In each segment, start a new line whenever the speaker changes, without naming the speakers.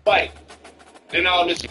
fight. Then all this.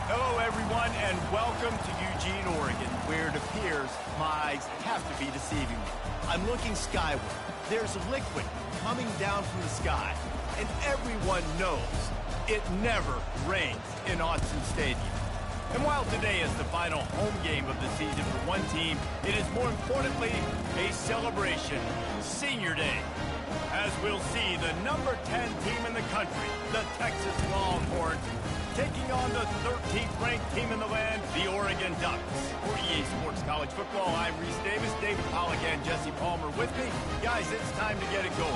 Hello, everyone, and welcome to Eugene, Oregon, where it appears my eyes have to be deceiving me. I'm looking skyward. There's liquid coming down from the sky, and everyone knows it never rains in Autzen Stadium. And while today is the final home game of the season for one team, it is more importantly a celebration, Senior Day. As we'll see, the number 10 team in the country, the Texas Longhorns, taking on the 13th ranked team in the land, the Oregon Ducks. For EA Sports College Football, I'm Reese Davis, David Pollack, and Jesse Palmer with me. Guys, it's time to get it going.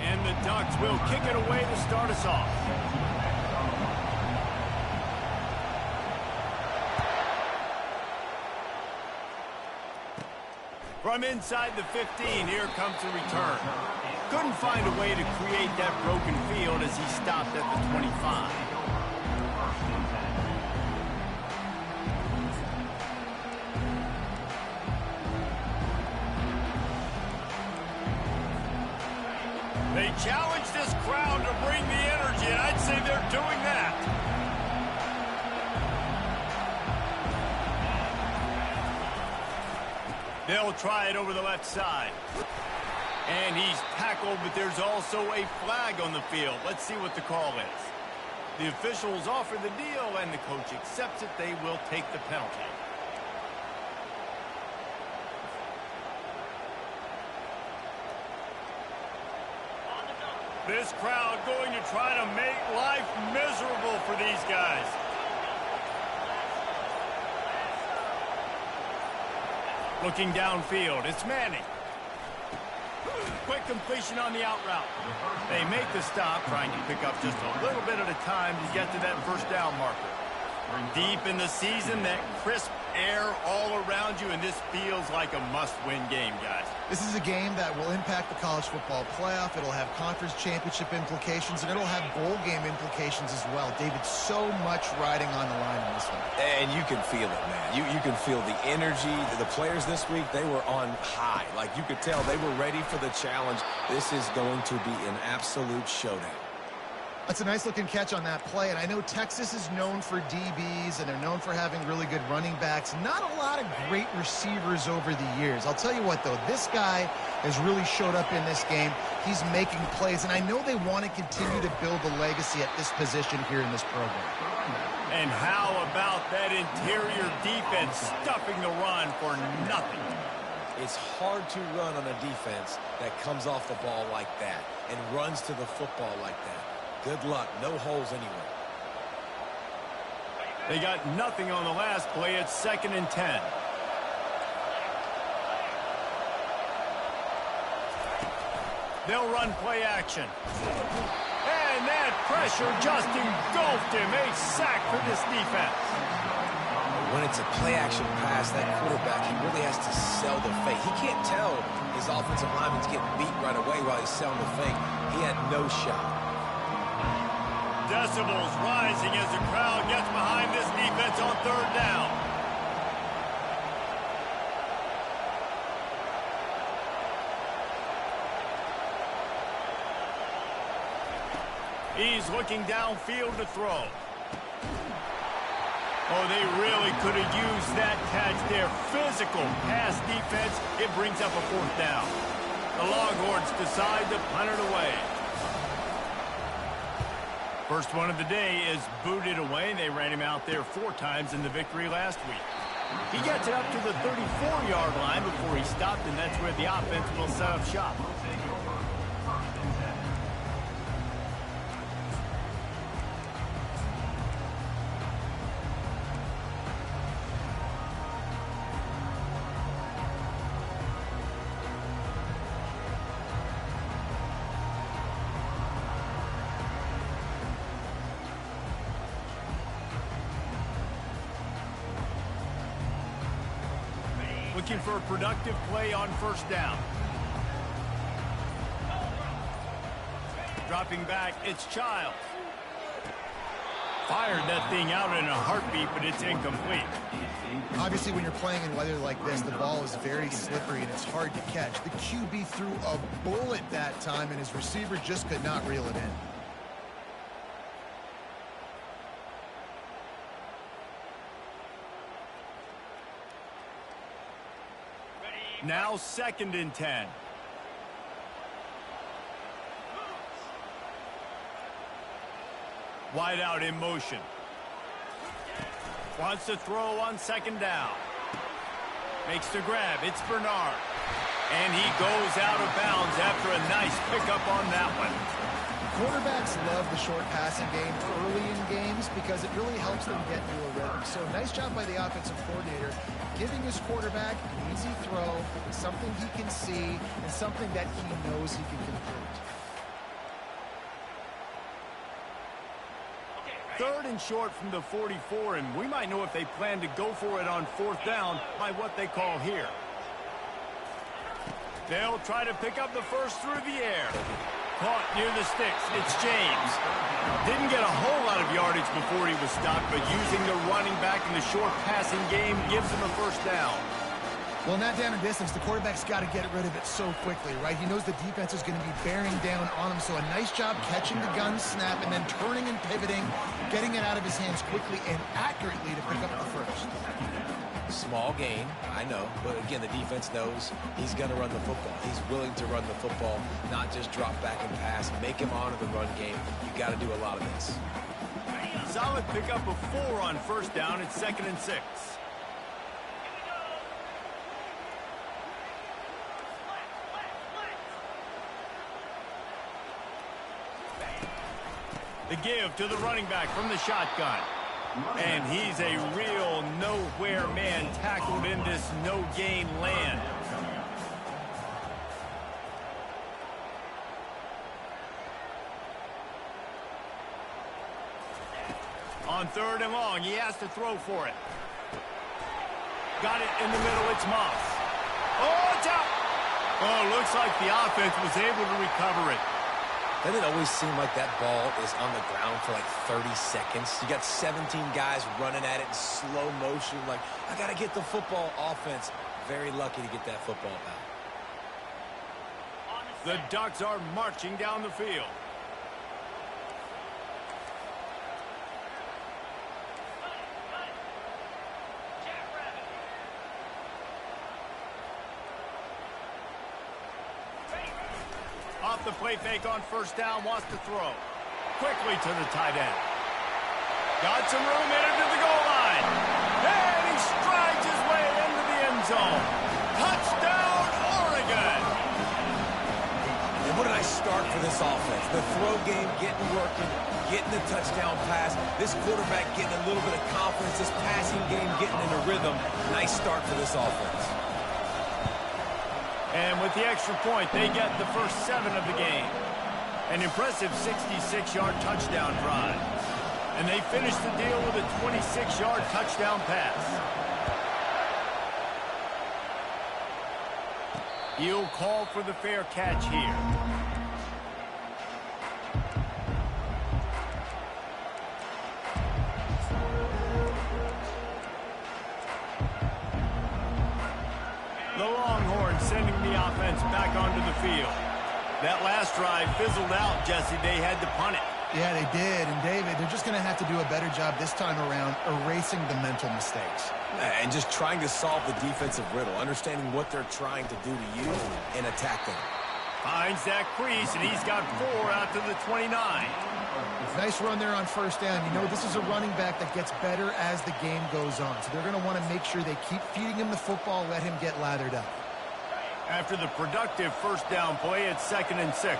And the Ducks will kick it away to start us off. From inside the 15, here comes the return. Couldn't find a way to create that broken field as he stopped at the 25. They challenge this crowd to bring the energy, and I'd say they're doing that. They'll try it over the left side. And he's tackled, but there's also a flag on the field. Let's see what the call is. The officials offer the deal, and the coach accepts it. They will take the penalty. This crowd going to try to make life miserable for these guys. Looking downfield, it's Manning. Quick completion on the out route. They make the stop, trying to pick up just a little bit at a time to get to that first down marker. We're deep in the season, that crisp air all around you, and this feels like a must-win game, guys.
This is a game that will impact the college football playoff. It'll have conference championship implications, and it'll have bowl game implications as well. David, so much riding on the line in this one.
And you can feel it, man. You can feel the energy. The players this week, they were on high. Like, you could tell they were ready for the challenge. This is going to be an absolute showdown.
That's a nice-looking catch on that play, and I know Texas is known for DBs, and they're known for having really good running backs. Not a lot of great receivers over the years. I'll tell you what, though, this guy has really showed up in this game. He's making plays, and I know they want to continue to build a legacy at this position here in this program.
And how about that interior defense stuffing the run for nothing?
It's hard to run on a defense that comes off the ball like that and runs to the football like that. Good luck. No holes anywhere.
They got nothing on the last play. It's 2nd and 10. They'll run play action. And that pressure just engulfed him. A sack for this defense.
When it's a play-action pass, that quarterback, he really has to sell the fake. He can't tell his offensive lineman's getting beat right away while he's selling the fake. He had no shot.
Decibels rising as the crowd gets behind this defense on 3rd down. He's looking downfield to throw. Oh, they really could have used that catch there. Physical pass defense. It brings up a 4th down. The Longhorns decide to punt it away. First one of the day is booted away. They ran him out there 4 times in the victory last week. He gets it up to the 34-yard line before he stopped, and that's where the offense will set up shop. Looking for a productive play on 1st down. Dropping back, it's Childs. Fired that thing out in a heartbeat, but it's incomplete.
Obviously, when you're playing in weather like this, the ball is very slippery and it's hard to catch. The QB threw a bullet that time, and his receiver just could not reel it in.
Now 2nd and 10. Wide out in motion. Wants to throw on 2nd down. Makes the grab. It's Bernard. And he goes out of bounds after a nice pickup on that one.
Quarterbacks love the short passing game early in games because it really helps them get into a rhythm. So nice job by the offensive coordinator, giving his quarterback an easy throw, something he can see, and something that he knows he can complete.
3rd and short from the 44, and we might know if they plan to go for it on 4th down by what they call here. They'll try to pick up the first through the air. Caught near the sticks. It's James. Didn't get a whole lot of yardage before he was stopped, but using the running back in the short passing game gives him a 1st down.
Well, in that down and distance, the quarterback's got to get rid of it so quickly, right? He knows the defense is going to be bearing down on him, so a nice job catching the gun snap and then turning and pivoting, getting it out of his hands quickly and accurately to pick up the first.
Small gain, I know, but again, the defense knows he's going to run the football. He's willing to run the football, not just drop back and pass, make him honor the run game. You got to do a lot of this.
Solid pickup of 4 on 1st down. It's 2nd and 6. The give to the running back from the shotgun. And he's a real nowhere man tackled in this no-gain land. On 3rd and long, he has to throw for it. Got it in the middle, it's Moss. Oh, it's out! Oh, looks like the offense was able to recover it.
Doesn't it always seem like that ball is on the ground for like 30 seconds? You got 17 guys running at it in slow motion. Like, I got to get the football. Offense, very lucky to get that football back.
The Ducks are marching down the field. Off the play fake on 1st down, wants to throw. Quickly to the tight end. Got some room in to the goal line. And he strides his way into the end zone. Touchdown, Oregon!
And what did I start for this offense? The throw game getting working, getting the touchdown pass. This quarterback getting a little bit of confidence. This passing game getting in a rhythm. Nice start for this offense.
And with the extra point, they get the first 7 of the game. An impressive 66-yard touchdown drive. And they finish the deal with a 26-yard touchdown pass. He'll call for the fair catch here. The Longhorns sending the offense back onto the field. That last drive fizzled out, Jesse. They had to punt it.
Yeah, they did. And, David, they're just going to have to do a better job this time around erasing the mental mistakes.
And just trying to solve the defensive riddle, understanding what they're trying to do to you and attack them.
Finds that crease, and he's got 4 out to the 29.
Nice run there on 1st down. You know, this is a running back that gets better as the game goes on. So they're going to want to make sure they keep feeding him the football, let him get lathered up.
After the productive 1st down play, it's 2nd and 6.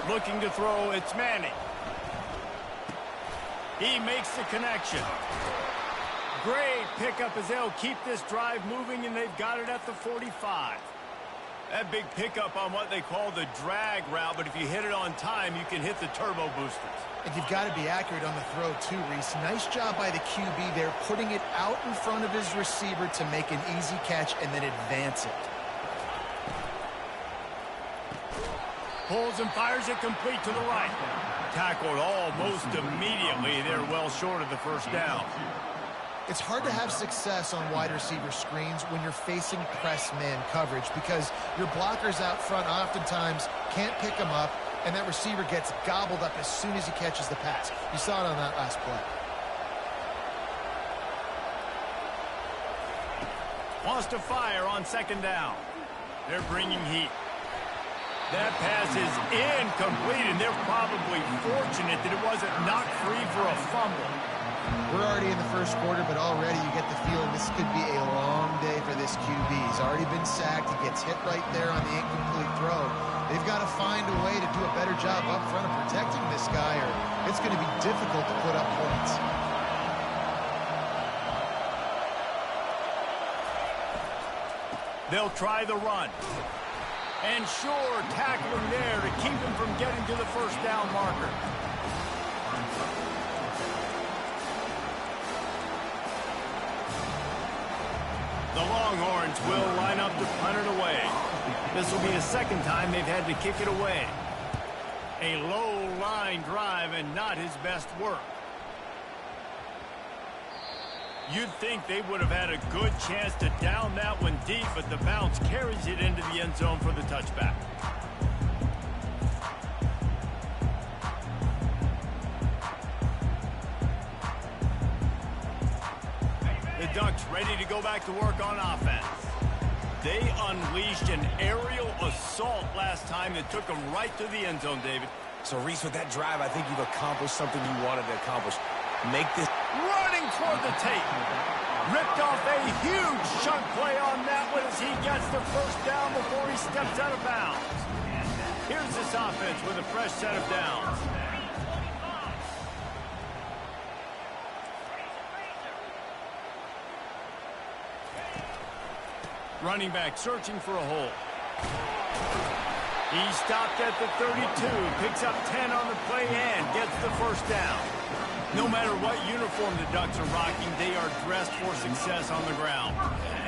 Looking to throw, it's Manning. He makes the connection. Great pickup as they'll keep this drive moving, and they've got it at the 45. That big pickup on what they call the drag route, but if you hit it on time, you can hit the turbo boosters.
And you've got to be accurate on the throw, too, Reese. Nice job by the QB there, putting it out in front of his receiver to make an easy catch and then advance it.
Pulls and fires it complete to the right. Tackled almost immediately. They're well short of the 1st down.
It's hard to have success on wide receiver screens when you're facing press man coverage because your blockers out front oftentimes can't pick them up, and that receiver gets gobbled up as soon as he catches the pass. You saw it on that last play.
Wants to fire on 2nd down. They're bringing heat. That pass is incomplete, and they're probably fortunate that it wasn't knocked free for a fumble.
We're already in the 1st quarter, but already you get the feeling this could be a long day for this QB. He's already been sacked. He gets hit right there on the incomplete throw. They've got to find a way to do a better job up front of protecting this guy, or it's going to be difficult to put up points.
They'll try the run. And sure, tackling there to keep him from getting to the 1st down marker. The Longhorns will line up to punt it away. This will be the 2nd time they've had to kick it away. A low line drive and not his best work. You'd think they would have had a good chance to down that one deep, but the bounce carries it into the end zone for the touchback. The Ducks ready to go back to work on offense. They unleashed an aerial assault last time that took them right to the end zone, David.
So, Reese, with that drive, I think you've accomplished something you wanted to accomplish. Make this...
Running toward the tape. Ripped off a huge chunk play on that one as he gets the first down before he steps out of bounds. Here's this offense with a fresh set of downs. Running back searching for a hole. He stopped at the 32, picks up 10 on the play and gets the first down. No matter what uniform the Ducks are rocking, they are dressed for success on the ground.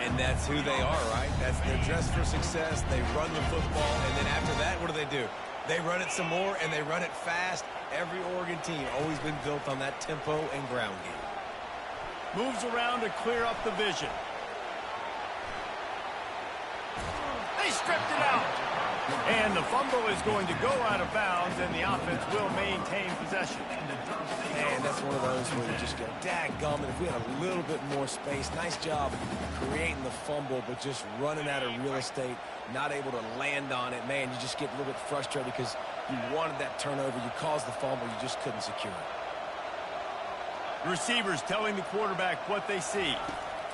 And that's who they are, right? They're dressed for success. They run the football, and then after that, what do? They run it some more, and they run it fast. Every Oregon team always been built on that tempo and ground game.
Moves around to clear up the vision. They stripped it out. And the fumble is going to go out of bounds, and the offense will maintain possession.
Man, that's one of those where you just go, dadgummit, if we had a little bit more space. Nice job creating the fumble, but just running out of real estate, not able to land on it. Man, you just get a little bit frustrated because you wanted that turnover. You caused the fumble. You just couldn't secure it.
The receivers telling the quarterback what they see.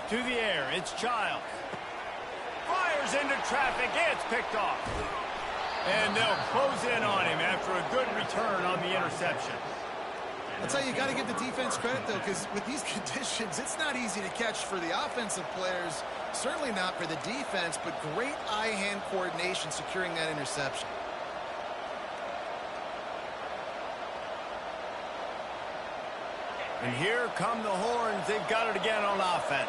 To the air, it's Childs. Fires into traffic. It's picked off. And they'll close in on him after a good return on the interception.
I'll tell you, you got to give the defense credit, though, because with these conditions, it's not easy to catch for the offensive players, certainly not for the defense, but great eye-hand coordination securing that interception.
And here come the horns. They've got it again on offense.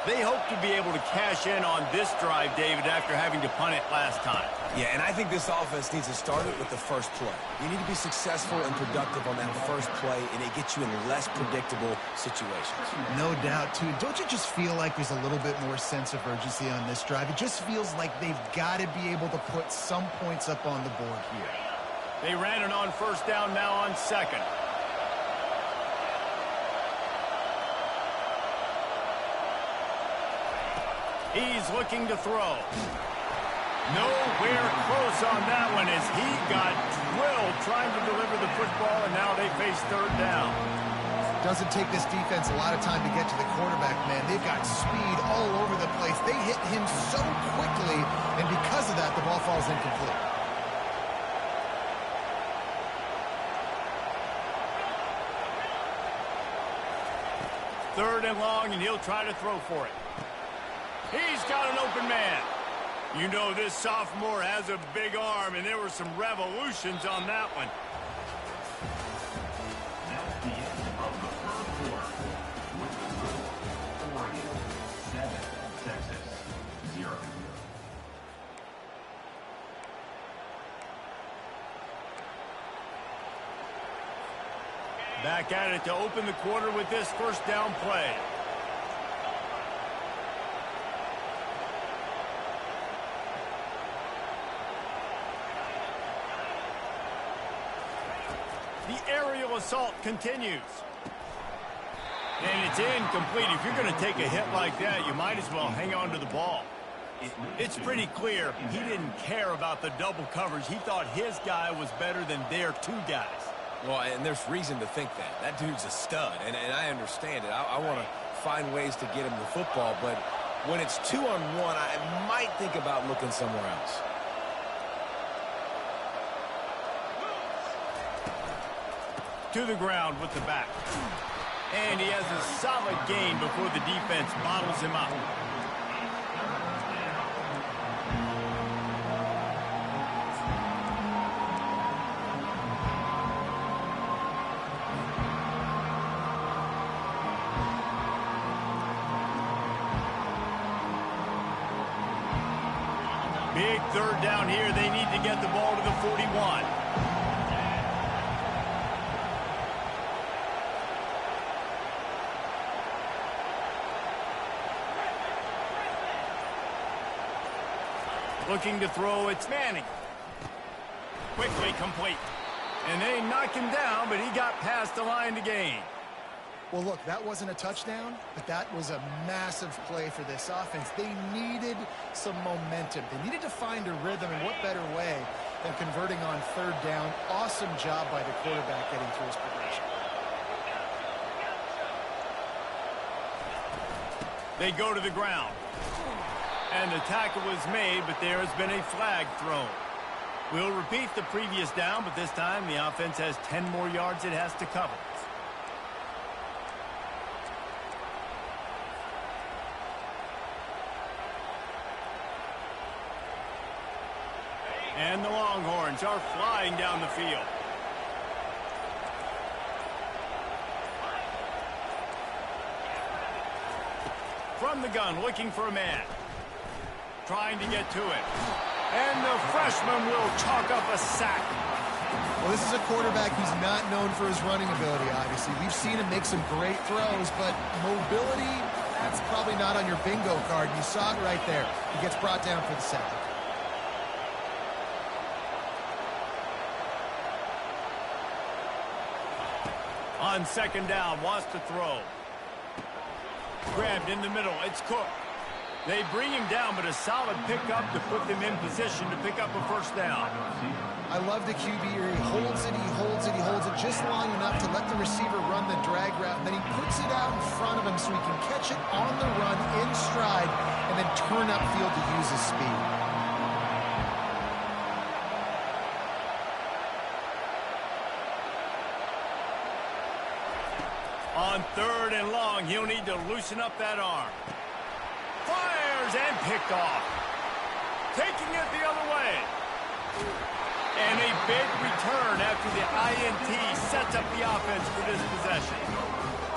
They hope to be able to cash in on this drive, David, after having to punt it last time.
Yeah, and I think this offense needs to start it with the first play. You need to be successful and productive on that first play, and it gets you in less predictable situations.
No doubt, too. Don't you just feel like there's a little bit more sense of urgency on this drive? It just feels like they've got to be able to put some points up on the board here.
They ran it on first down, now on second. He's looking to throw. Nowhere close on that one as he got drilled trying to deliver the football, and now they face third down.
Doesn't take this defense a lot of time to get to the quarterback, man. They've got speed all over the place. They hit him so quickly, and because of that, the ball falls incomplete.
Third and long, and he'll try to throw for it. He's got an open man. You know this sophomore has a big arm, and there were some revolutions on that one.
That's the end of the third quarter. With the score, Oregon 7, Texas 0.
Back at it to open the quarter with this first down play. The aerial assault continues. And it's incomplete. If you're going to take a hit like that, you might as well hang on to the ball. It's pretty clear he didn't care about the double coverage. He thought his guy was better than their two guys.
Well, and there's reason to think that. That dude's a stud, and I understand it. I want to find ways to get him the football, but when it's 2-on-1, I might think about looking somewhere else.
To the ground with the back. And he has a solid gain before the defense bottles him up. Big third down here. They need to get the ball to the 41. Looking to throw, it's Manning. Quickly complete. And they knock him down, but he got past the line to gain.
Well, look, that wasn't a touchdown, but that was a massive play for this offense. They needed some momentum. They needed to find a rhythm, and what better way than converting on third down. Awesome job by the quarterback getting through his progression.
They go to the ground. And the tackle was made, but there has been a flag thrown. We'll repeat the previous down, but this time the offense has 10 more yards it has to cover. And the Longhorns are flying down the field. From the gun, looking for a man. Trying to get to it. And the freshman will chalk up a sack.
Well, this is a quarterback who's not known for his running ability, obviously. We've seen him make some great throws, but mobility, that's probably not on your bingo card. You saw it right there. He gets brought down for the sack.
On second down, wants to throw. Grabbed in the middle, it's Cook. They bring him down, but a solid pickup to put them in position to pick up a first down.
I love the QB here. He holds it, he holds it, he holds it just long enough to let the receiver run the drag route, and then he puts it out in front of him so he can catch it on the run in stride and then turn upfield to use his speed.
On third and long, he'll need to loosen up that arm. Fires and picked off. Taking it the other way. And a big return after the INT sets up the offense for this possession.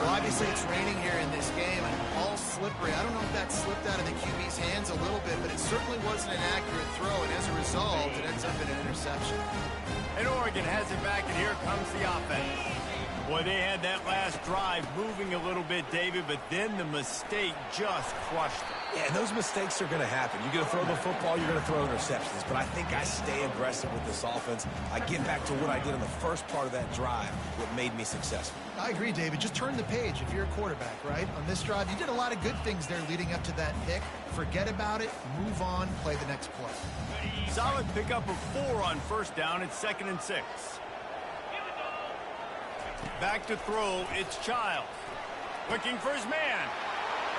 Well, obviously it's raining here in this game and all slippery. I don't know if that slipped out of the QB's hands a little bit, but it certainly wasn't an accurate throw, and as a result, it ends up in an interception.
And Oregon has it back, and here comes the offense. Boy, they had that last drive moving a little bit, David, but then the mistake just crushed them.
Yeah, and those mistakes are going to happen. You're going to throw the football, you're going to throw interceptions. But I think I stay aggressive with this offense. I get back to what I did in the first part of that drive, what made me successful.
I agree, David. Just turn the page if you're a quarterback, right? On this drive, you did a lot of good things there leading up to that pick. Forget about it, move on, play the next play.
Solid pickup of 4 on first down. It's 2nd and 6. Back to throw, it's Childs. Looking for his man.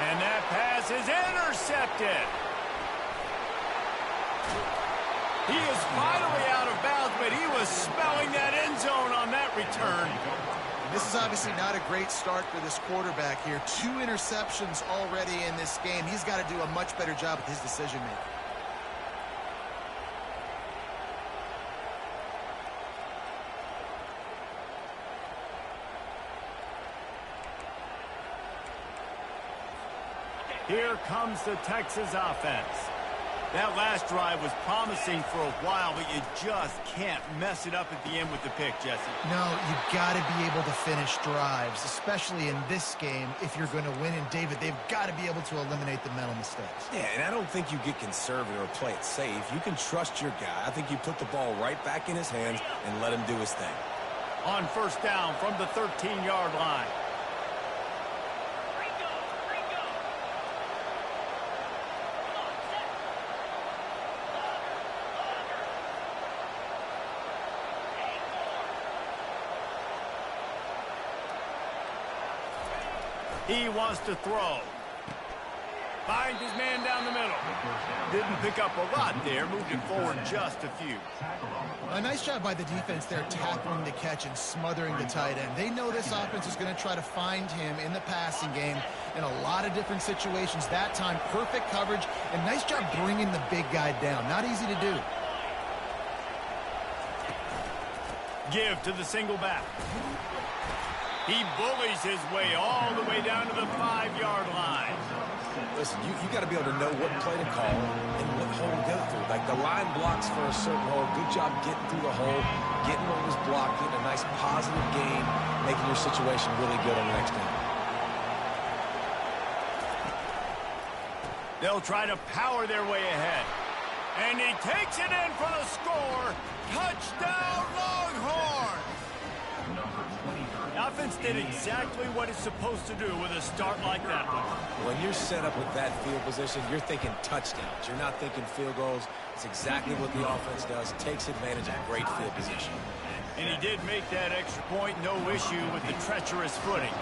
And that pass is intercepted. He is finally out of bounds, but he was smelling that end zone on that return.
This is obviously not a great start for this quarterback here. 2 interceptions already in this game. He's got to do a much better job with his decision-making.
Here comes the Texas offense. That last drive was promising for a while, but you just can't mess it up at the end with the pick, Jesse.
No, you've got to be able to finish drives, especially in this game if you're going to win. And, David, they've got to be able to eliminate the mental mistakes.
Yeah, and I don't think you get conservative or play it safe. You can trust your guy. I think you put the ball right back in his hands and let him do his thing.
On first down from the 13-yard line. He wants to throw. Finds his man down the middle. Didn't pick up a lot there. Moved it forward just a few.
A nice job by the defense there, tackling the catch and smothering the tight end. They know this offense is going to try to find him in the passing game in a lot of different situations. That time, perfect coverage, and nice job bringing the big guy down. Not easy to do.
Give to the single back. He bullies his way all the way down to the 5-yard line.
Listen, you got to be able to know what play to call and what hole to go through. Like the line blocks for a certain hole. Good job getting through the hole, getting what was blocked, getting a nice positive gain, making your situation really good on the next down.
They'll try to power their way ahead. And he takes it in for the score. Touchdown, Longhorns! Offense did exactly what it's supposed to do with a start like that one.
When you're set up with that field position, you're thinking touchdowns. You're not thinking field goals. It's exactly what the offense does. Takes advantage of great field position.
And he did make that extra point, no issue with the treacherous footing.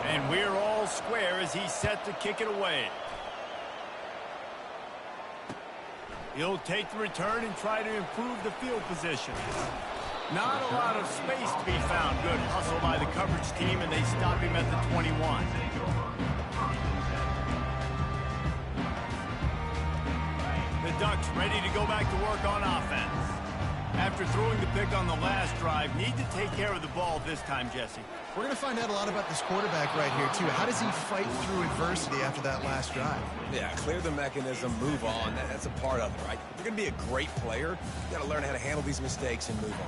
And we're all square as he's set to kick it away. He'll take the return and try to improve the field position. Not a lot of space to be found. Good hustle by the coverage team, and they stop him at the 21. The Ducks ready to go back to work on offense. After throwing the pick on the last drive, need to take care of the ball this time, Jesse.
We're going to find out a lot about this quarterback right here, too. How does he fight through adversity after that last drive?
Yeah, clear the mechanism, move on. That's a part of it, right? If you're going to be a great player, you got to learn how to handle these mistakes and move on.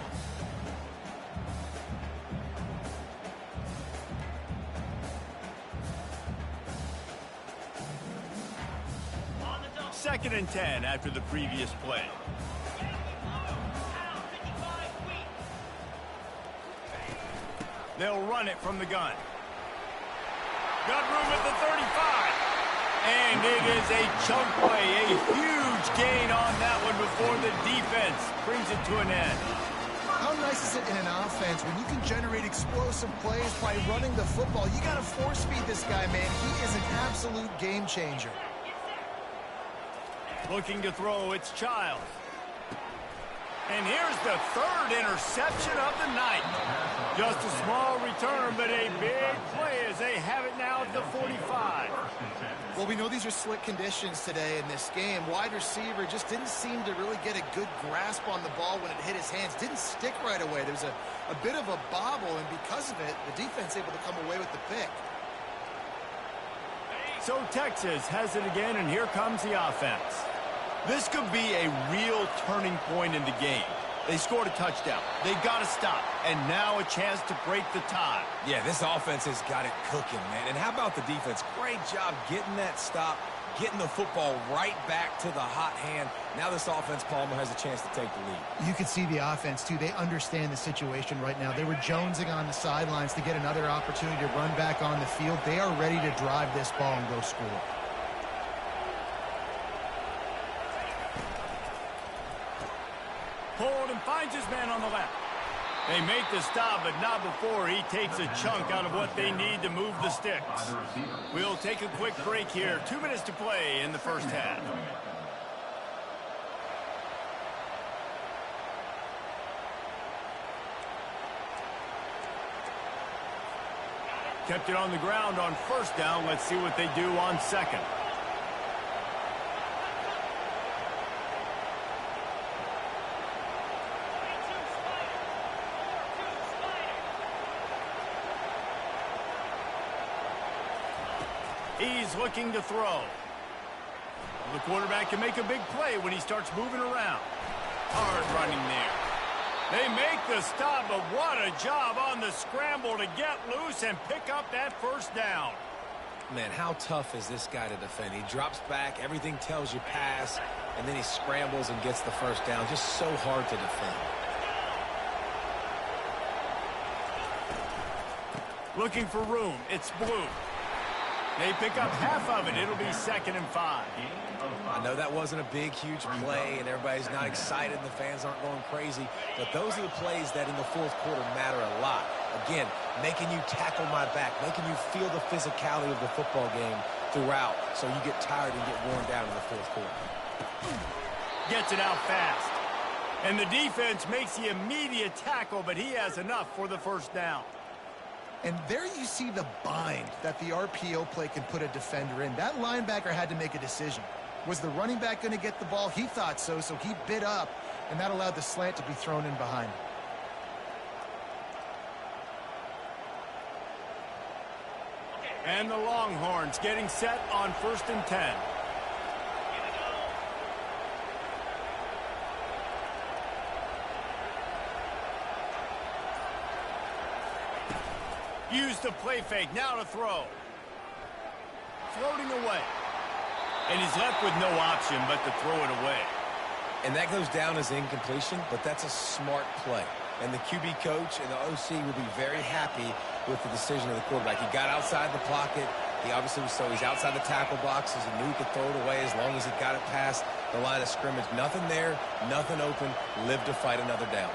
Second and 10 after the previous play. They'll run it from the gun. Got room at the 35. And it is a chunk play, a huge gain on that one before the defense brings it to an end.
How nice is it in an offense when you can generate explosive plays by running the football? You got to force feed this guy, man. He is an absolute game changer.
Looking to throw, it's Childs. And here's the third interception of the night. Just a small return, but a big play as they have it now at the 45.
Well, we know these are slick conditions today in this game. Wide receiver just didn't seem to really get a good grasp on the ball when it hit his hands. Didn't stick right away. There's a bit of a bobble, and because of it, the defense able to come away with the pick.
So Texas has it again, and here comes the offense. This could be a real turning point in the game. They scored a touchdown. They got to stop. And now a chance to break the tie.
Yeah, this offense has got it cooking, man. And how about the defense? Great job getting that stop, getting the football right back to the hot hand. Now this offense, Palmer, has a chance to take the lead.
You can see the offense, too. They understand the situation right now. They were jonesing on the sidelines to get another opportunity to run back on the field. They are ready to drive this ball and go score.
Pulled and finds his man on the left. They make the stop, but not before he takes a chunk out of what they need to move the sticks. We'll take a quick break here. 2 minutes to play in the first half. Kept it on the ground on first down. Let's see what they do on second. He's looking to throw. The quarterback can make a big play when he starts moving around. Hard running there. They make the stop, but what a job on the scramble to get loose and pick up that first down.
Man, how tough is this guy to defend? He drops back, everything tells you pass, and then he scrambles and gets the first down. Just so hard to defend.
Looking for room. It's Blue. They pick up half of it. It'll be 2nd and 5.
I know that wasn't a big, huge play, and everybody's not excited, and the fans aren't going crazy, but those are the plays that in the fourth quarter matter a lot. Again, making you tackle my back, making you feel the physicality of the football game throughout, so you get tired and get worn down in the fourth quarter.
Gets it out fast. And the defense makes the immediate tackle, but he has enough for the first down.
And there you see the bind that the RPO play can put a defender in. That linebacker had to make a decision. Was the running back going to get the ball? He thought so, so he bit up, and that allowed the slant to be thrown in behind him.
And the Longhorns getting set on 1st and 10. Use the play fake, now to throw. Floating away. And he's left with no option but to throw it away.
And that goes down as incompletion, but that's a smart play. And the QB coach and the OC will be very happy with the decision of the quarterback. He got outside the pocket. He obviously was so he's outside the tackle boxes. He knew he could throw it away as long as he got it past the line of scrimmage. Nothing there, nothing open. Live to fight another down.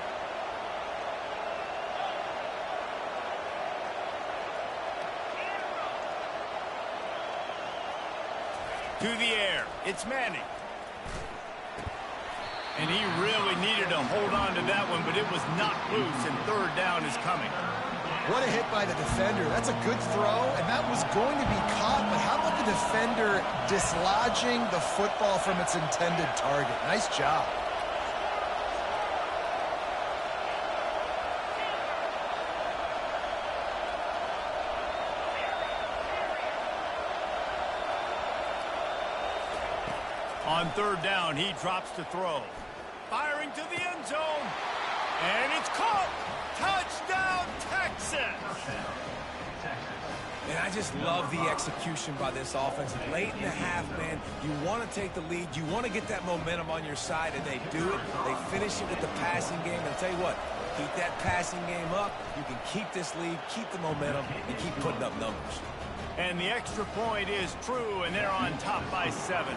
To the air. It's Manning. And he really needed to hold on to that one, but it was knocked loose, and third down is coming.
What a hit by the defender. That's a good throw, and that was going to be caught, but how about the defender dislodging the football from its intended target? Nice job.
On third down, he drops to throw. Firing to the end zone. And it's caught. Touchdown, Texas.
And I just love the execution by this offense. Late in the half, man, you want to take the lead. You want to get that momentum on your side, and they do it. They finish it with the passing game. And I'll tell you what, keep that passing game up. You can keep this lead, keep the momentum, and keep putting up numbers.
And the extra point is true, and they're on top by 7.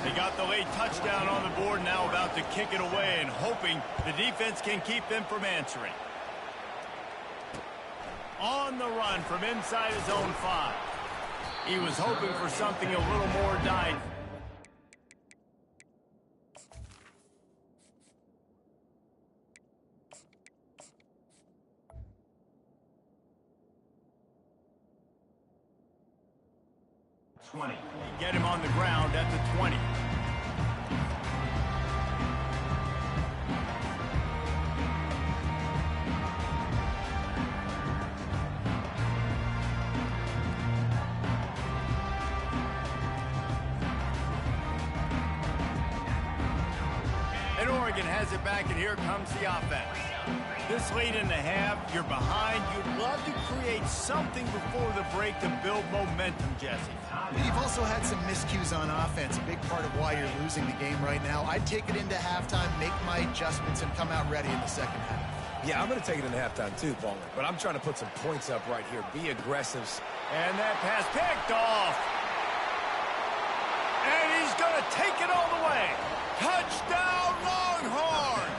They got the late touchdown on the board, now about to kick it away and hoping the defense can keep them from answering. On the run from inside his own 5. He was hoping for something a little more dynamic. Get him on the ground at the 20. And Oregon has it back, and here comes the offense. This late in the half, you're behind. You'd love to create something before the break to build momentum, Jesse.
You've also had some miscues on offense, a big part of why you're losing the game right now. I'd take it into halftime, make my adjustments, and come out ready in the second half.
Yeah, I'm going to take it into halftime too, Palmer. But I'm trying to put some points up right here. Be aggressive.
And that pass picked off. And he's going to take it all the way. Touchdown, Longhorns!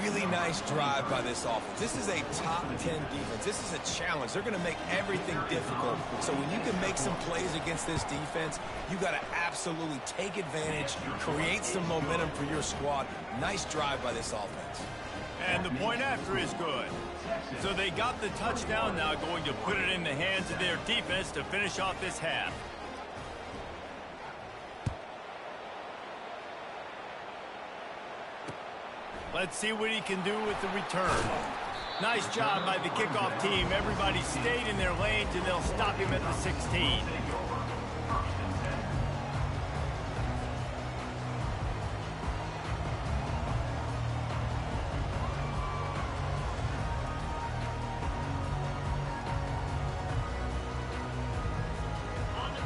Really nice drive by this offense. This is a top 10 defense. This is a challenge. They're going to make everything difficult. So when you can make some plays against this defense, you got to absolutely take advantage, create some momentum for your squad. Nice drive by this offense.
And the point after is good. So they got the touchdown, now going to put it in the hands of their defense to finish off this half. Let's see what he can do with the return. Nice job by the kickoff team. Everybody stayed in their lanes, and they'll stop him at the 16.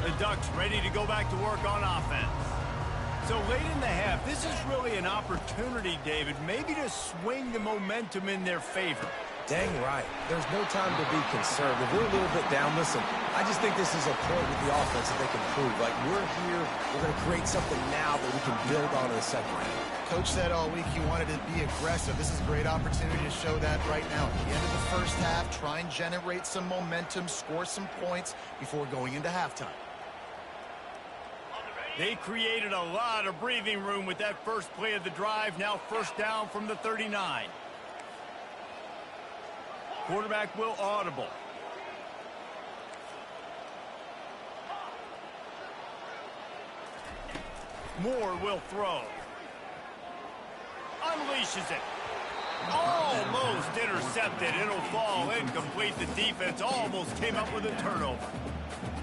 The Ducks ready to go back to work on offense. So late in the half, this is really an opportunity, David, maybe to swing the momentum in their favor.
Dang right. There's no time to be conservative. We're a little bit down. Listen, I just think this is a point with the offense that they can prove. Like, we're here, we're going to create something now that we can build on in the second half.
Coach said all week he wanted to be aggressive. This is a great opportunity to show that right now. At the end of the first half, try and generate some momentum, score some points before going into halftime.
They created a lot of breathing room with that first play of the drive. Now first down from the 39. Quarterback will audible. Moore will throw. Unleashes it. Almost intercepted. It'll fall incomplete. The defense almost came up with a turnover.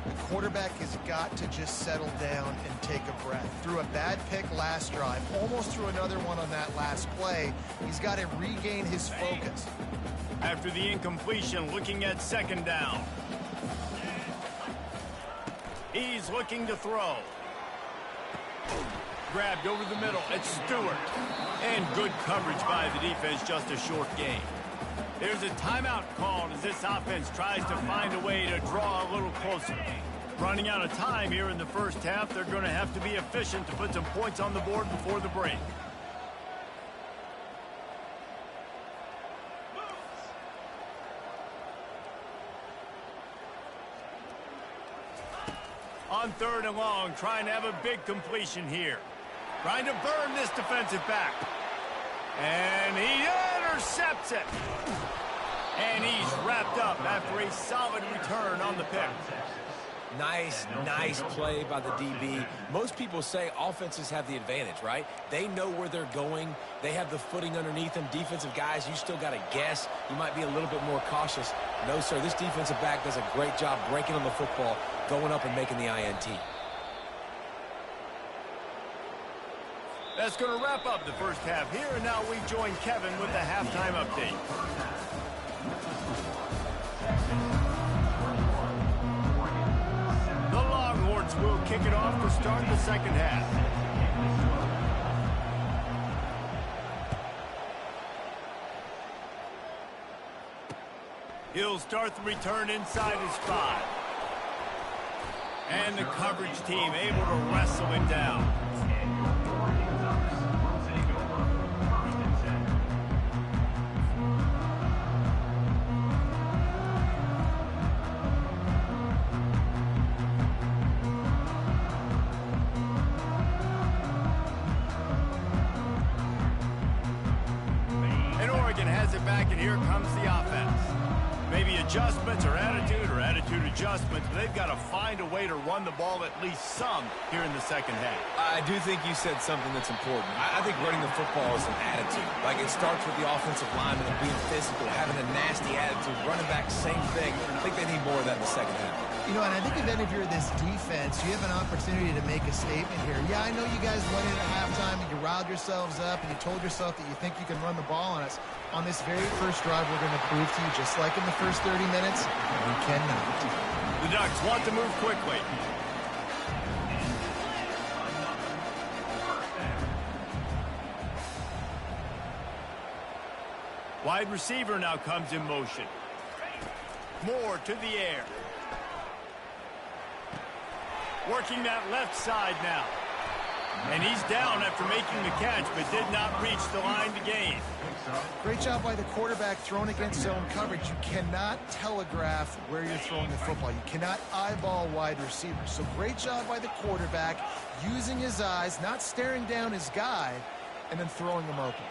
The quarterback has got to just settle down and take a breath. Threw a bad pick last drive, almost threw another one on that last play. He's got to regain his focus.
After the incompletion, looking at second down. He's looking to throw. grabbed over the middle. It's Stewart. And good coverage by the defense, just a short gain. There's a timeout called as this offense tries to find a way to draw a little closer. Running out of time here in the first half, they're going to have to be efficient to put some points on the board before the break. On 3rd and long, trying to have a big completion here. Trying to burn this defensive back. And he intercepts it. And he's wrapped up after a solid return on the pick.
Nice play by the DB. Most people say offenses have the advantage, right? They know where they're going. They have the footing underneath them. Defensive guys, you still got to guess. You might be a little bit more cautious. No, sir, this defensive back does a great job breaking on the football, going up and making the INT.
That's going to wrap up the first half here, and now we join Kevin with the halftime update. The Longhorns will kick it off to start the second half. He'll start the return inside his 5. And the coverage team able to wrestle him down. Back, and here comes the offense. Maybe adjustments or attitude adjustments, but they've got to find a way to run the ball at least some here in the second half.
I do think you said something that's important. I think running the football is an attitude. Like, it starts with the offensive lineman and being physical, having a nasty attitude. Running back, same thing. I think they need more of that in the second half.
You know, and I think if you're this defense, you have an opportunity to make a statement here. Yeah, I know you guys went in at halftime and you riled yourselves up and you told yourself that you think you can run the ball on us. On this very first drive, we're going to prove to you, just like in the first 30 minutes, we cannot.
The Ducks want to move quickly. Wide receiver now comes in motion. Moore to the air. Working that left side now. And he's down after making the catch, but did not reach the line to gain.
Great job by the quarterback throwing against zone coverage. You cannot telegraph where you're throwing the football. You cannot eyeball wide receivers. So great job by the quarterback using his eyes, not staring down his guy, and then throwing him open.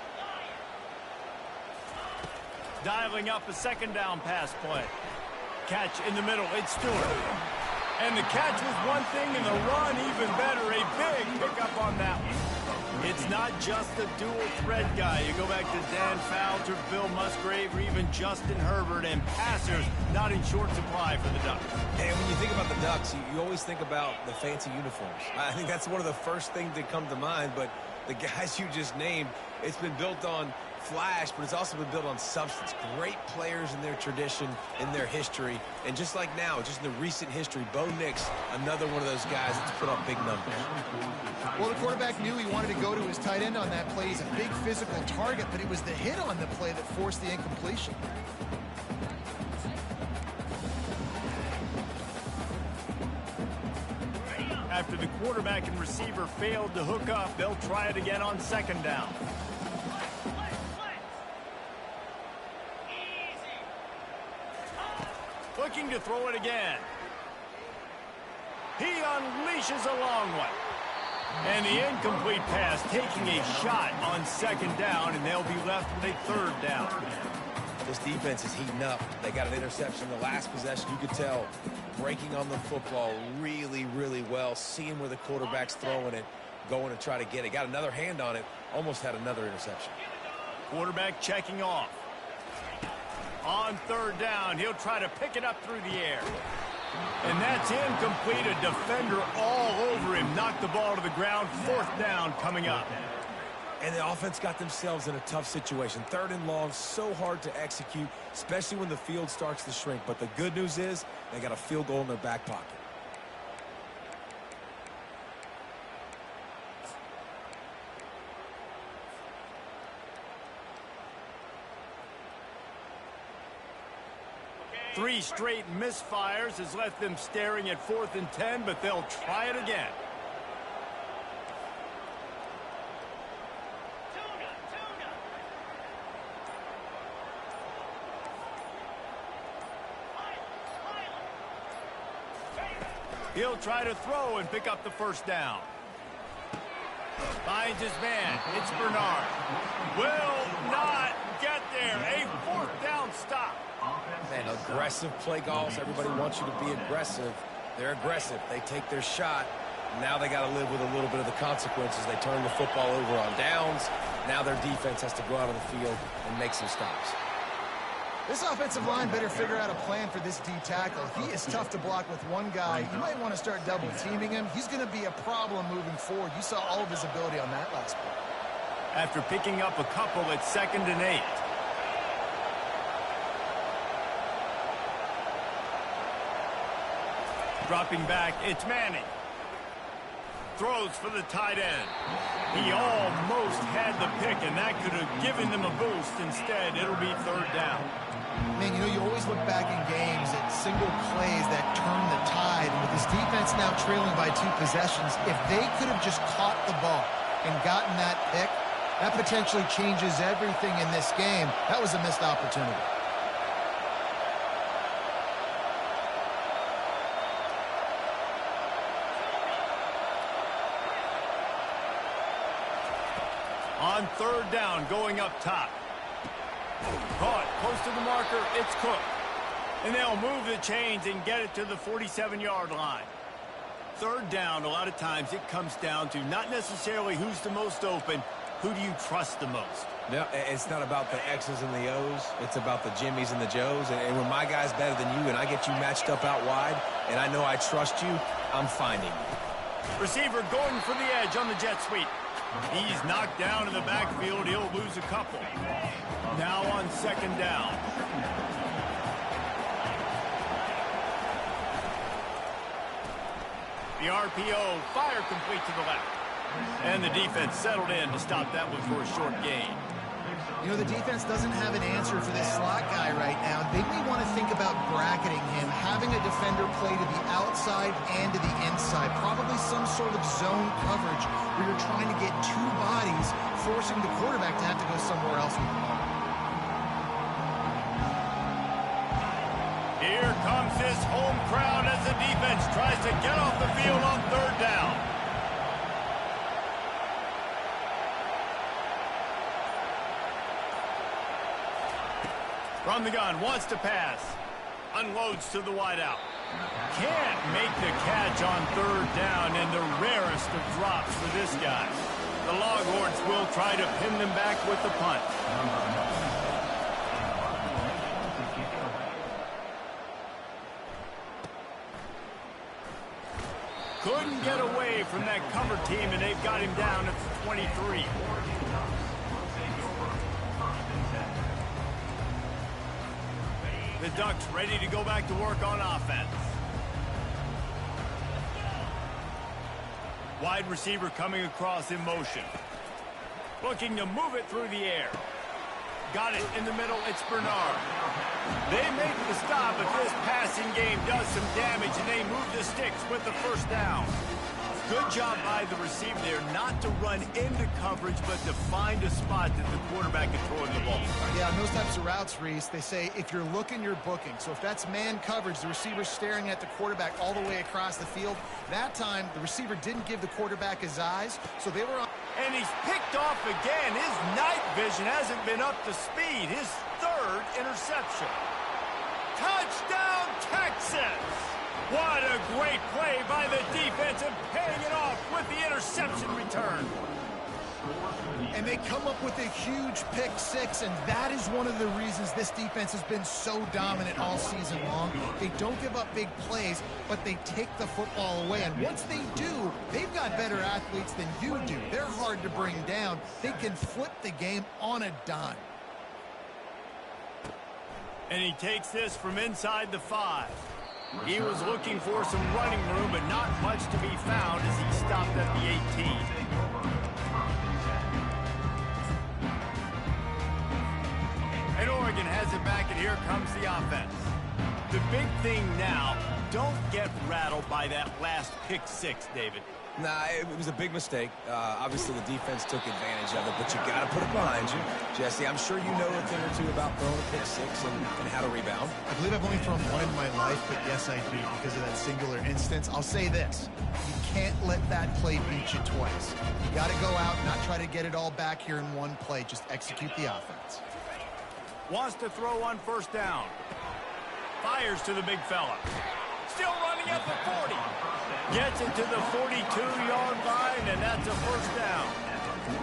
Dialing up a second down pass play. Catch in the middle. It's Stewart. And the catch was one thing, and the run even better. A big pickup on that one. It's not just the dual threat guy. You go back to Dan Fouts or Bill Musgrave or even Justin Herbert, and passers not in short supply for the Ducks.
And when you think about the Ducks, you always think about the fancy uniforms. I think that's one of the first things that come to mind, but the guys you just named, it's been built on flash, but it's also been built on substance. Great players in their tradition, in their history, and just like now, just in the recent history, Bo Nix, another one of those guys that's put up big numbers.
Well, the quarterback knew he wanted to go to his tight end on that play. He's a big physical target, but it was the hit on the play that forced the incompletion.
After the quarterback and receiver failed to hook up, they'll try it again on second down. Looking to throw it again. He unleashes a long one. And the incomplete pass taking a shot on second down, and they'll be left with a third down.
This defense is heating up. They got an interception the last possession. You could tell breaking on the football really, really well, seeing where the quarterback's throwing it, going to try to get it. Got another hand on it, almost had another interception.
Quarterback checking off. On third down, he'll try to pick it up through the air. And that's incomplete. A defender all over him. Knocked the ball to the ground. Fourth down coming up.
And the offense got themselves in a tough situation. Third and long, so hard to execute, especially when the field starts to shrink. But the good news is they got a field goal in their back pocket.
3 straight misfires has left them staring at 4th and 10, but they'll try it again. He'll try to throw and pick up the first down. Finds his man. It's Bernard. Will not get there. A 4th down stop.
Man, aggressive play calls. Everybody wants you to be aggressive. They're aggressive. They take their shot. Now they got to live with a little bit of the consequences. They turn the football over on downs. Now their defense has to go out on the field and make some stops.
This offensive line better figure out a plan for this D tackle. He is tough to block with one guy. You might want to start double teaming him. He's going to be a problem moving forward. You saw all of his ability on that last play.
After picking up a couple at 2nd and 8. Dropping back, it's Manning. Throws for the tight end. He almost had the pick, and that could have given them a boost. Instead, it'll be 3rd down.
Man, you know, you always look back in games at single plays that turn the tide. And with this defense now trailing by 2 possessions, if they could have just caught the ball and gotten that pick, that potentially changes everything in this game. That was a missed opportunity.
On 3rd down, going up top. Caught close to the marker, it's Cook. And they'll move the chains and get it to the 47-yard line. 3rd down, a lot of times it comes down to not necessarily who's the most open, who do you trust the most?
No, it's not about the X's and the O's. It's about the Jimmies and the Joes. And when my guy's better than you and I get you matched up out wide and I know I trust you, I'm finding you.
Receiver going for the edge on the jet sweep. He's knocked down in the backfield. He'll lose a couple. Now on 2nd down. The RPO, fire complete to the left. And the defense settled in to stop that one for a short gain.
You know, the defense doesn't have an answer for this slot guy right now. They may want to think about bracketing him, having a defender play to the outside and to the inside. Probably some sort of zone coverage where you're trying to get 2 bodies, forcing the quarterback to have to go somewhere else with the ball.
Here comes this home crowd as the defense tries to get off the field on 3rd down. From the gun, wants to pass. Unloads to the wideout. Can't make the catch on 3rd down, and the rarest of drops for this guy. The Longhorns will try to pin them back with the punt. Couldn't get away from that cover team, and they've got him down at the 23. The Ducks ready to go back to work on offense. Wide receiver coming across in motion. Looking to move it through the air. Got it in the middle, it's Bernard. They make the stop, but this passing game does some damage, and they move the sticks with the 1st down. Good job by the receiver there not to run into coverage, but to find a spot that the quarterback can throw in the ball.
Yeah, on those types of routes, Reese, they say if you're looking, you're booking. So if that's man coverage, the receiver's staring at the quarterback all the way across the field. That time, the receiver didn't give the quarterback his eyes, so they were on.
And he's picked off again. His night vision hasn't been up to speed. His 3rd interception. Touchdown, Texas! What a great play by the defense and paying it off with the interception return.
And they come up with a huge pick 6, and that is one of the reasons this defense has been so dominant all season long. They don't give up big plays, but they take the football away. And once they do, they've got better athletes than you do. They're hard to bring down. They can flip the game on a dime.
And he takes this from inside the 5. He was looking for some running room, but not much to be found as he stopped at the 18. And Oregon has it back, and here comes the offense. The big thing now, don't get rattled by that last pick six, David.
Nah, it was a big mistake. Obviously, the defense took advantage of it, but you got to put it behind you. Jesse, I'm sure you know a thing or two about throwing a pick six and how to rebound.
I believe I've only thrown one in my life, but yes, I do because of that singular instance. I'll say this. You can't let that play beat you twice. You got to go out, not try to get it all back here in one play. Just execute the offense.
Wants to throw on first down. Fires to the big fella. Still running at the 40. Gets it to the 42-yard line, and that's a first down.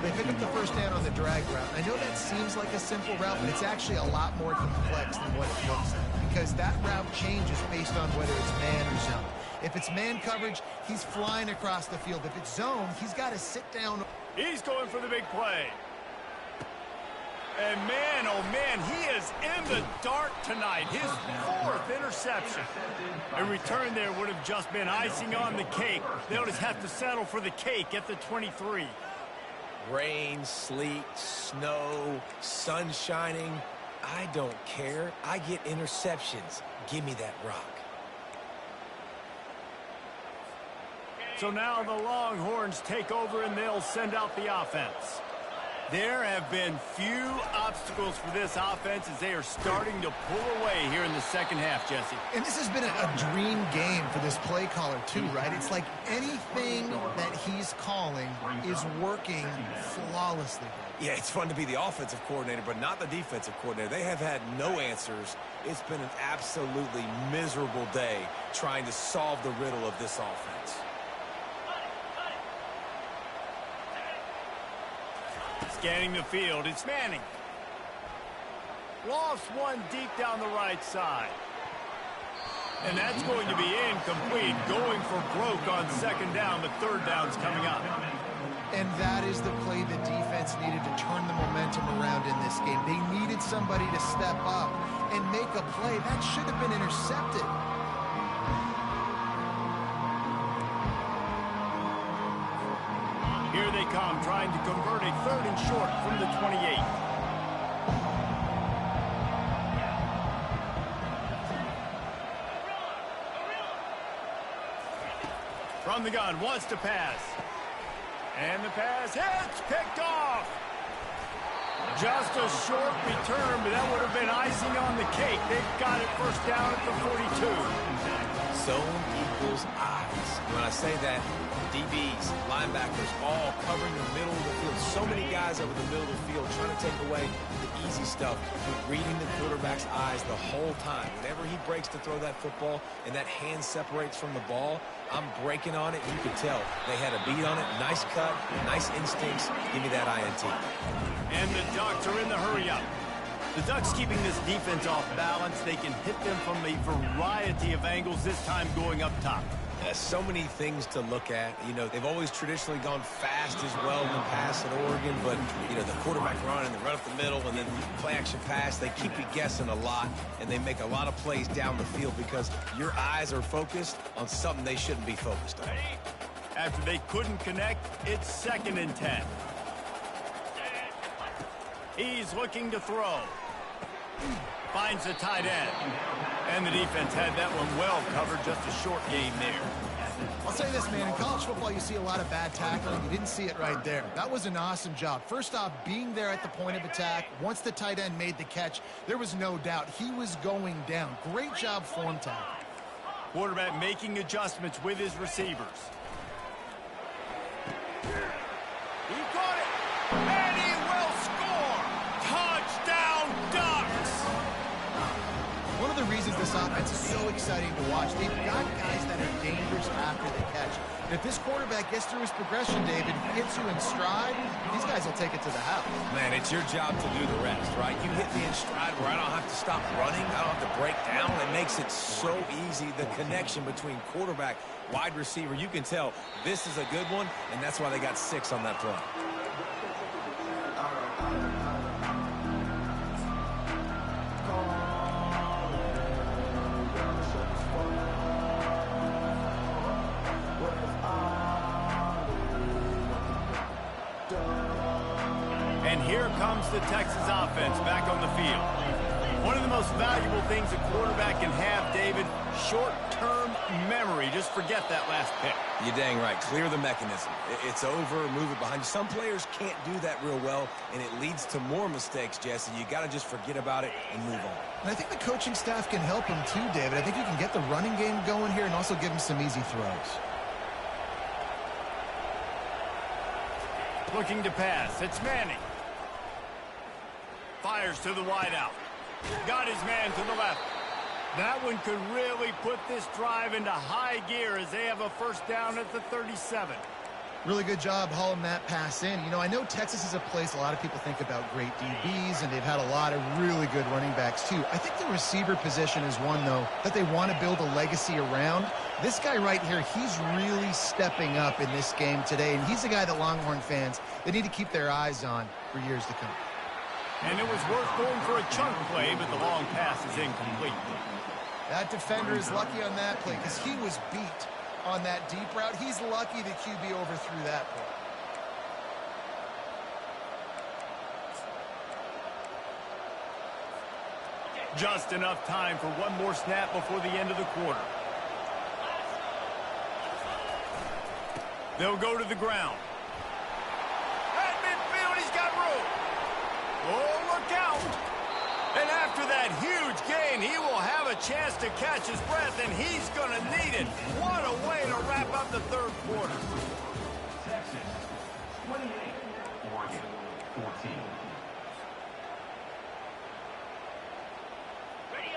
They pick up the first down on the drag route. I know that seems like a simple route, but it's actually a lot more complex than what it looks like because that route changes based on whether it's man or zone. If it's man coverage, he's flying across the field. If it's zone, he's got to sit down.
He's going for the big play. And man, oh man, he is in the dark tonight. His fourth interception. A return there would have just been icing on the cake. They'll just have to settle for the cake at the 23.
Rain, sleet, snow, sun shining. I don't care. I get interceptions. Give me that rock.
So now the Longhorns take over and they'll send out the offense. There have been few obstacles for this offense as they are starting to pull away here in the second half, Jesse.
And this has been a dream game for this play caller too, right? It's like anything that he's calling is working flawlessly.
Yeah, it's fun to be the offensive coordinator, but not the defensive coordinator. They have had no answers. It's been an absolutely miserable day trying to solve the riddle of this offense.
Scanning the field, it's Manning. Lofts one deep down the right side. And that's going to be incomplete. Going for broke on second down, but third down's coming up.
And that is the play the defense needed to turn the momentum around in this game. They needed somebody to step up and make a play. That should have been intercepted.
Here they come, trying to convert a third and short from the 28. From the gun, wants to pass. And the pass hits, picked off. Just a short return, but that would have been icing on the cake. They've got it first down at the 42.
Zone equals eyes. When I say that, DBs, linebackers, all covering the middle of the field. So many guys over the middle of the field trying to take away the easy stuff, but reading the quarterback's eyes the whole time. Whenever he breaks to throw that football and that hand separates from the ball, I'm breaking on it. You can tell they had a beat on it. Nice cut, nice instincts. Give me that INT.
And the Ducks are in the hurry up. The Ducks keeping this defense off balance. They can hit them from a variety of angles, this time going up top.
So many things to look at. You know, they've always traditionally gone fast as well in the pass at Oregon, but, you know, the quarterback run and the run up the middle and then play action pass, they keep you guessing a lot, and they make a lot of plays down the field because your eyes are focused on something they shouldn't be focused on.
After they couldn't connect, it's 2nd and 10. He's looking to throw. Finds the tight end. And the defense had that one well covered, just a short game there.
I'll say this, man. In college football, you see a lot of bad tackling. You didn't see it right there. That was an awesome job. First off, being there at the point of attack. Once the tight end made the catch, there was no doubt he was going down. Great job form tackle.
Quarterback making adjustments with his receivers. He caught it, and he will score! Touchdown, Ducks!
One of the reasons this offense is so exciting to watch, they've got guys that are dangerous after the catch. And if this quarterback gets through his progression, David, hits you in stride, these guys will take it to the house.
Man, it's your job to do the rest, right? You hit me in stride where I don't have to stop running. I don't have to break down. It makes it so easy, the connection between quarterback, wide receiver. You can tell this is a good one, and that's why they got 6 on that play.
And here comes the Texas offense back on the field. One of the most valuable things a quarterback can have, David, short-term memory. Just forget that last pick.
You're dang right. Clear the mechanism. It's over, move it behind you. Some players can't do that real well, and it leads to more mistakes, Jesse. You got to just forget about it and move on.
And I think the coaching staff can help him too, David. I think you can get the running game going here and also give him some easy throws.
Looking to pass. It's Manning. Fires to the wideout. Got his man to the left. That one could really put this drive into high gear as they have a first down at the 37.
Really good job hauling that pass in. You know, I know Texas is a place a lot of people think about great DBs, and they've had a lot of really good running backs too. I think the receiver position is one, though, that they want to build a legacy around. This guy right here, he's really stepping up in this game today, and he's a guy that Longhorn fans, they need to keep their eyes on for years to come.
And it was worth going for a chunk play, but the long pass is incomplete.
That defender is lucky on that play because he was beat on that deep route. He's lucky the QB overthrew that play.
Just enough time for one more snap before the end of the quarter. They'll go to the ground. At midfield, he's got room. Oh, look out. And after that huge gain, he will have a chance to catch his breath, and he's going to need it. What a way to wrap up the third quarter.
Texas 28, Oregon 14.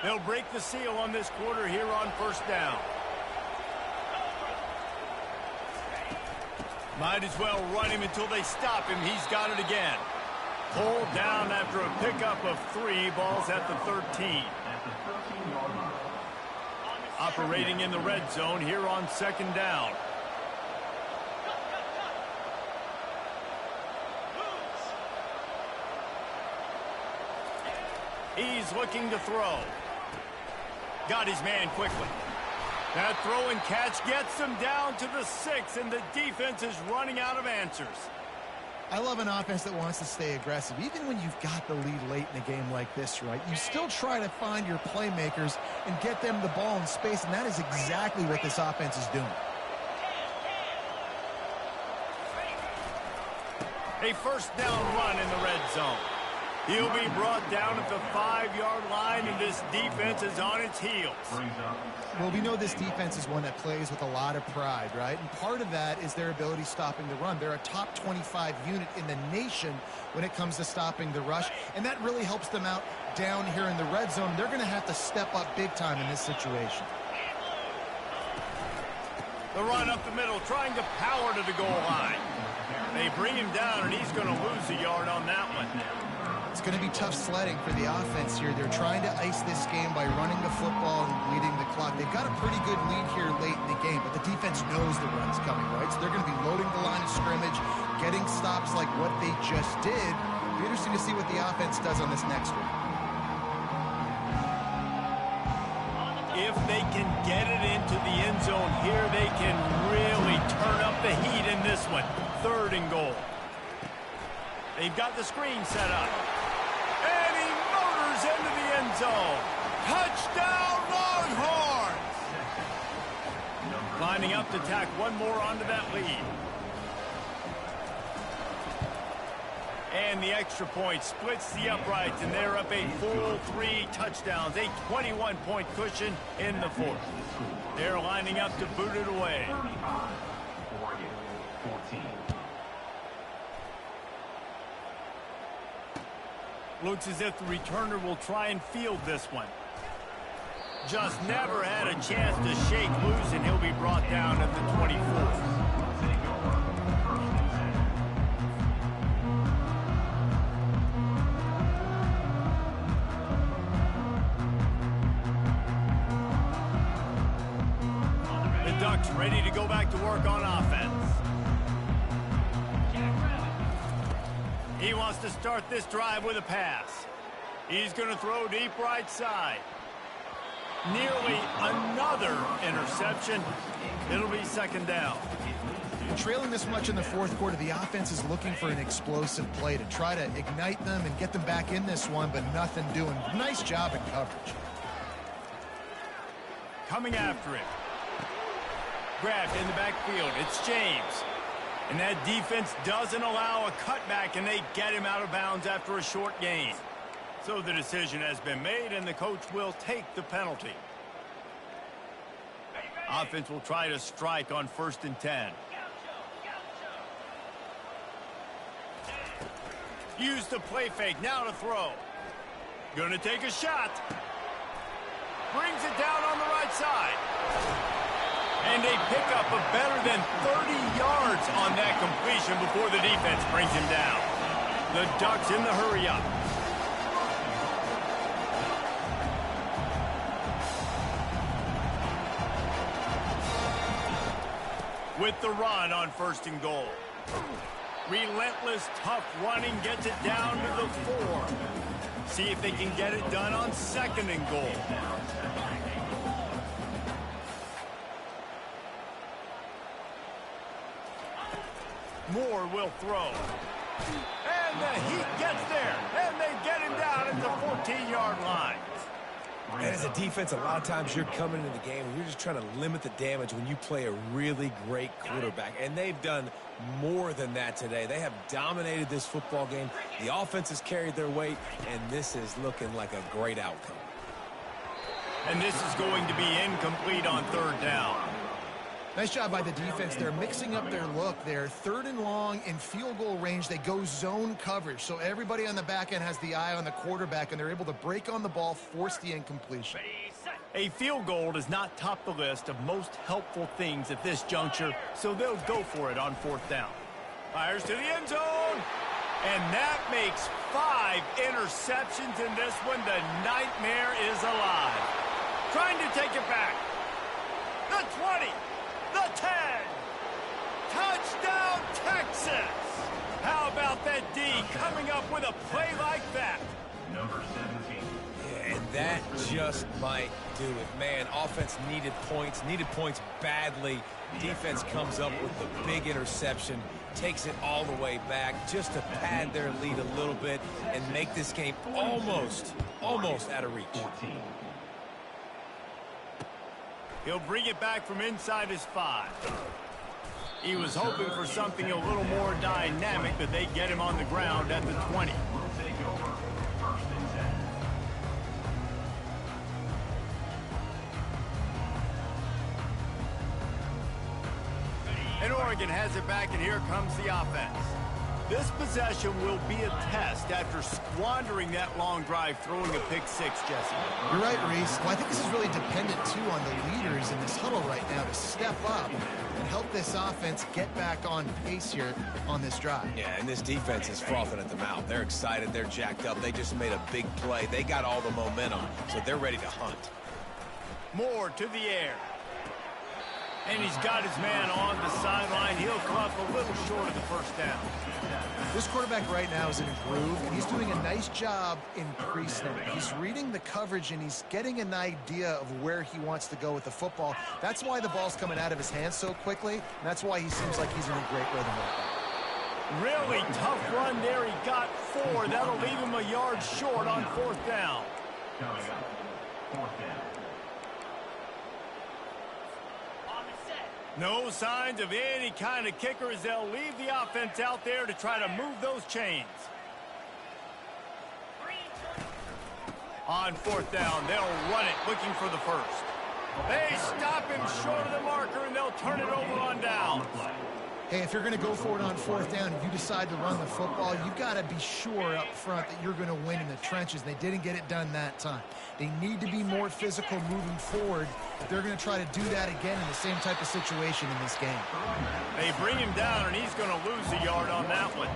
They'll break the seal on this quarter here on first down. Might as well run him until they stop him. He's got it again. Pulled down after a pickup of 3 balls at the 13.
At the 13-yard line.
Operating in the red zone here on second down. He's looking to throw. Got his man quickly. That throw and catch gets him down to the 6, and the defense is running out of answers.
I love an offense that wants to stay aggressive. Even when you've got the lead late in a game like this, right, you still try to find your playmakers and get them the ball in space, and that is exactly what this offense is doing.
A first down run in the red zone. He'll be brought down at the 5-yard line, and this defense is on its heels.
Well, we know this defense is one that plays with a lot of pride, right? And part of that is their ability stopping the run. They're a top 25 unit in the nation when it comes to stopping the rush, and that really helps them out down here in the red zone. They're going to have to step up big time in this situation.
The run up the middle, trying to power to the goal line. They bring him down, and he's going to lose a yard on that one.
It's going to be tough sledding for the offense here. They're trying to ice this game by running the football and bleeding the clock. They've got a pretty good lead here late in the game, but the defense knows the run's coming, right? So they're going to be loading the line of scrimmage, getting stops like what they just did. It'll be interesting to see what the offense does on this next one.
If they can get it into the end zone here, they can really turn up the heat in this one. 3rd and goal. They've got the screen set up. And he motors into the end zone. Touchdown, Longhorns! Lining up to tack one more onto that lead. And the extra point splits the uprights, and they're up a full 3 touchdowns, a 21-point cushion in the 4th. They're lining up to boot it away.
35, Oregon 14.
Looks as if the returner will try and field this one. Just never had a chance to shake loose, and he'll be brought down at the 24th. The Ducks ready to go back to work on offense. He wants to start this drive with a pass. He's going to throw deep right side. Nearly another interception. It'll be second down.
And trailing this much in the fourth quarter, the offense is looking for an explosive play to try to ignite them and get them back in this one, but nothing doing. Nice job in coverage.
Coming after it. Grabbed in the backfield. It's James. And that defense doesn't allow a cutback, and they get him out of bounds after a short gain. So the decision has been made, and the coach will take the penalty. Offense will try to strike on 1st and 10. Use the play fake. Now to throw. Gonna take a shot. Brings it down on the right side. And a pickup of better than 30 yards on that completion before the defense brings him down. The Ducks in the hurry up. With the run on 1st and goal. Relentless, tough running gets it down to the 4. See if they can get it done on 2nd and goal. Moore will throw. And the Heat gets there. And they get him down at the 14-yard line.
And as a defense, a lot of times you're coming into the game and you're just trying to limit the damage when you play a really great quarterback. And they've done more than that today. They have dominated this football game. The offense has carried their weight, and this is looking like a great outcome.
And this is going to be incomplete on 3rd down.
Nice job by the defense. They're mixing up their look. They're 3rd and long in field goal range. They go zone coverage. So everybody on the back end has the eye on the quarterback, and they're able to break on the ball, force the incompletion.
A field goal does not top the list of most helpful things at this juncture, so they'll go for it on 4th down. Fires to the end zone. And that makes 5 interceptions in this one. The nightmare is alive. Trying to take it back. The 20. The 10. Touchdown, Texas. How about that D coming up with a play like that?
Number 17.
Yeah, and that just might do it. Man, offense needed points badly. Defense comes up with the big interception, takes it all the way back just to pad their lead a little bit and make this game almost out of reach.
14.
He'll bring it back from inside his 5. He was hoping for something a little more dynamic, but they get him on the ground at the 20.
We'll take over 1st and 10.
And Oregon has it back, and here comes the offense. This possession will be a test after squandering that long drive, throwing a pick 6, Jesse.
You're right, Reese. Well, I think this is really dependent, too, on the leaders in this huddle right now to step up and help this offense get back on pace here on this drive.
Yeah, and this defense is frothing at the mouth. They're excited. They're jacked up. They just made a big play. They got all the momentum, so they're ready to hunt.
Moore to the air. And he's got his man on the sideline. He'll come up a little short of the 1st down.
This quarterback right now is in a groove, and he's doing a nice job in pre-snap. He's reading the coverage, and he's getting an idea of where he wants to go with the football. That's why the ball's coming out of his hands so quickly, and that's why he seems like he's in a great rhythm right now.
Really tough run there. He got 4. That'll leave him a yard short on 4th down.
Coming up, 4th down.
No signs of any kind of kicker as they'll leave the offense out there to try to move those chains. On 4th down, they'll run it, looking for the 1st. They stop him short of the marker, and they'll turn it over on down.
Hey, if you're going to go for it on 4th down, if you decide to run the football, you've got to be sure up front that you're going to win in the trenches. They didn't get it done that time. They need to be more physical moving forward if they're going to try to do that again in the same type of situation in this game.
They bring him down, and he's going to lose a yard on that one.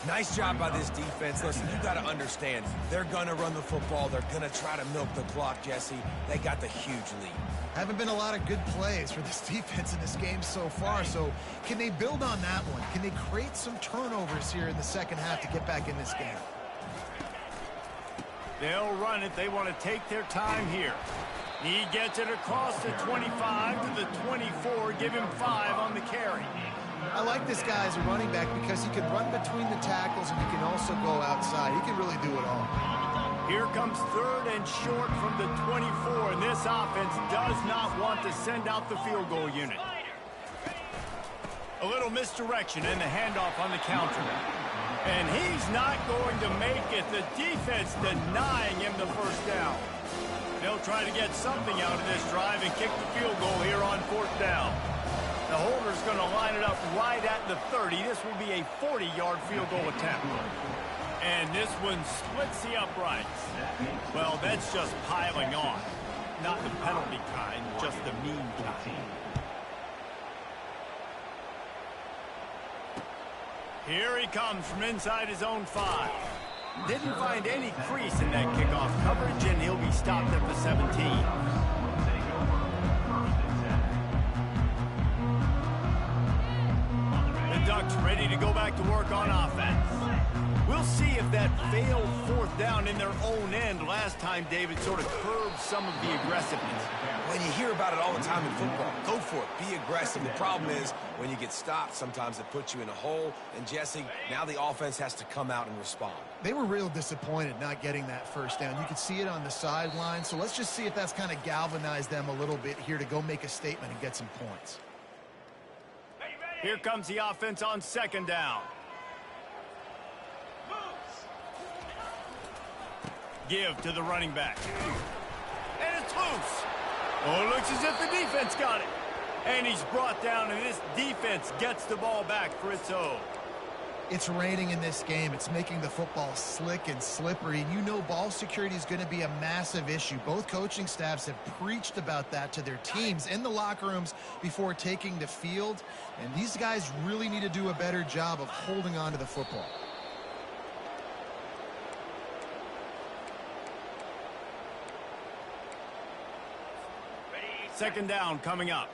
Nice job by this defense. Listen, you got to understand, they're going to run the football. They're going to try to milk the clock, Jesse. They got the huge lead.
Haven't been a lot of good plays for this defense in this game so far, so can they build on that one? Can they create some turnovers here in the second half to get back in this game?
They'll run it. They want to take their time here. He gets it across the 25 to the 24, give him 5 on the carry.
I like this guy as a running back because he can run between the tackles and he can also go outside. He can really do it all.
Here comes 3rd and short from the 24, and this offense does not want to send out the field goal unit. A little misdirection and the handoff on the counter. And he's not going to make it. The defense denying him the first down. They'll try to get something out of this drive and kick the field goal here on 4th down. The holder's going to line it up right at the 30. This will be a 40-yard field goal attempt. And this one splits the uprights. Well, that's just piling on. Not the penalty kind, just the mean kind. Here he comes from inside his own 5. Didn't find any crease in that kickoff coverage, and he'll be stopped at the 17. The Ducks ready to go back to work on offense. We'll see if that failed 4th down in their own end last time, David, sort of curbed some of the aggressiveness.
When you hear about it all the time in football, go for it, be aggressive. The problem is when you get stopped, sometimes it puts you in a hole. And Jesse, now the offense has to come out and respond.
They were real disappointed not getting that first down. You could see it on the sideline. So let's just see if that's kind of galvanized them a little bit here to go make a statement and get some points.
Here comes the offense on 2nd down. Give to the running back. And it's loose. Oh, it looks as if the defense got it. And he's brought down, and this defense gets the ball back for its own.
It's raining in this game. It's making the football slick and slippery. And you know ball security is going to be a massive issue. Both coaching staffs have preached about that to their teams in the locker rooms before taking the field. And these guys really need to do a better job of holding on to the football.
Second down coming up.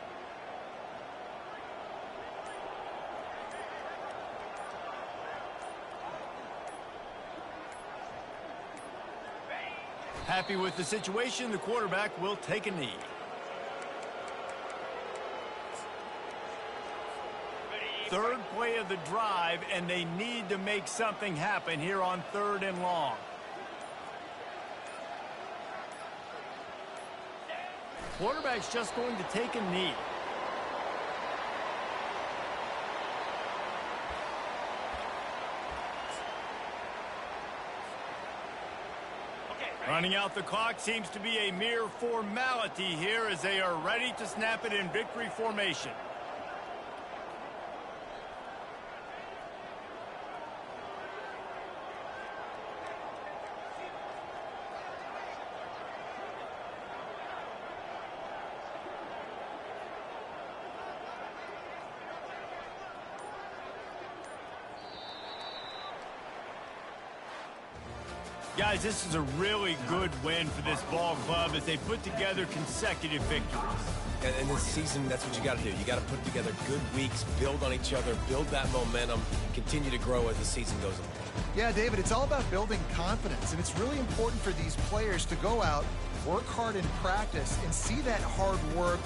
Happy with the situation, the quarterback will take a knee. Third play of the drive, and they need to make something happen here on 3rd and long. Quarterback's just going to take a knee. Running out the clock seems to be a mere formality here as they are ready to snap it in victory formation. Guys, this is a really good win for this ball club as they put together consecutive victories.
And this season, that's what you got to do. You got to put together good weeks, build on each other, build that momentum, continue to grow as the season goes on.
Yeah, David, it's all about building confidence, and it's really important for these players to go out, work hard in practice, and see that hard work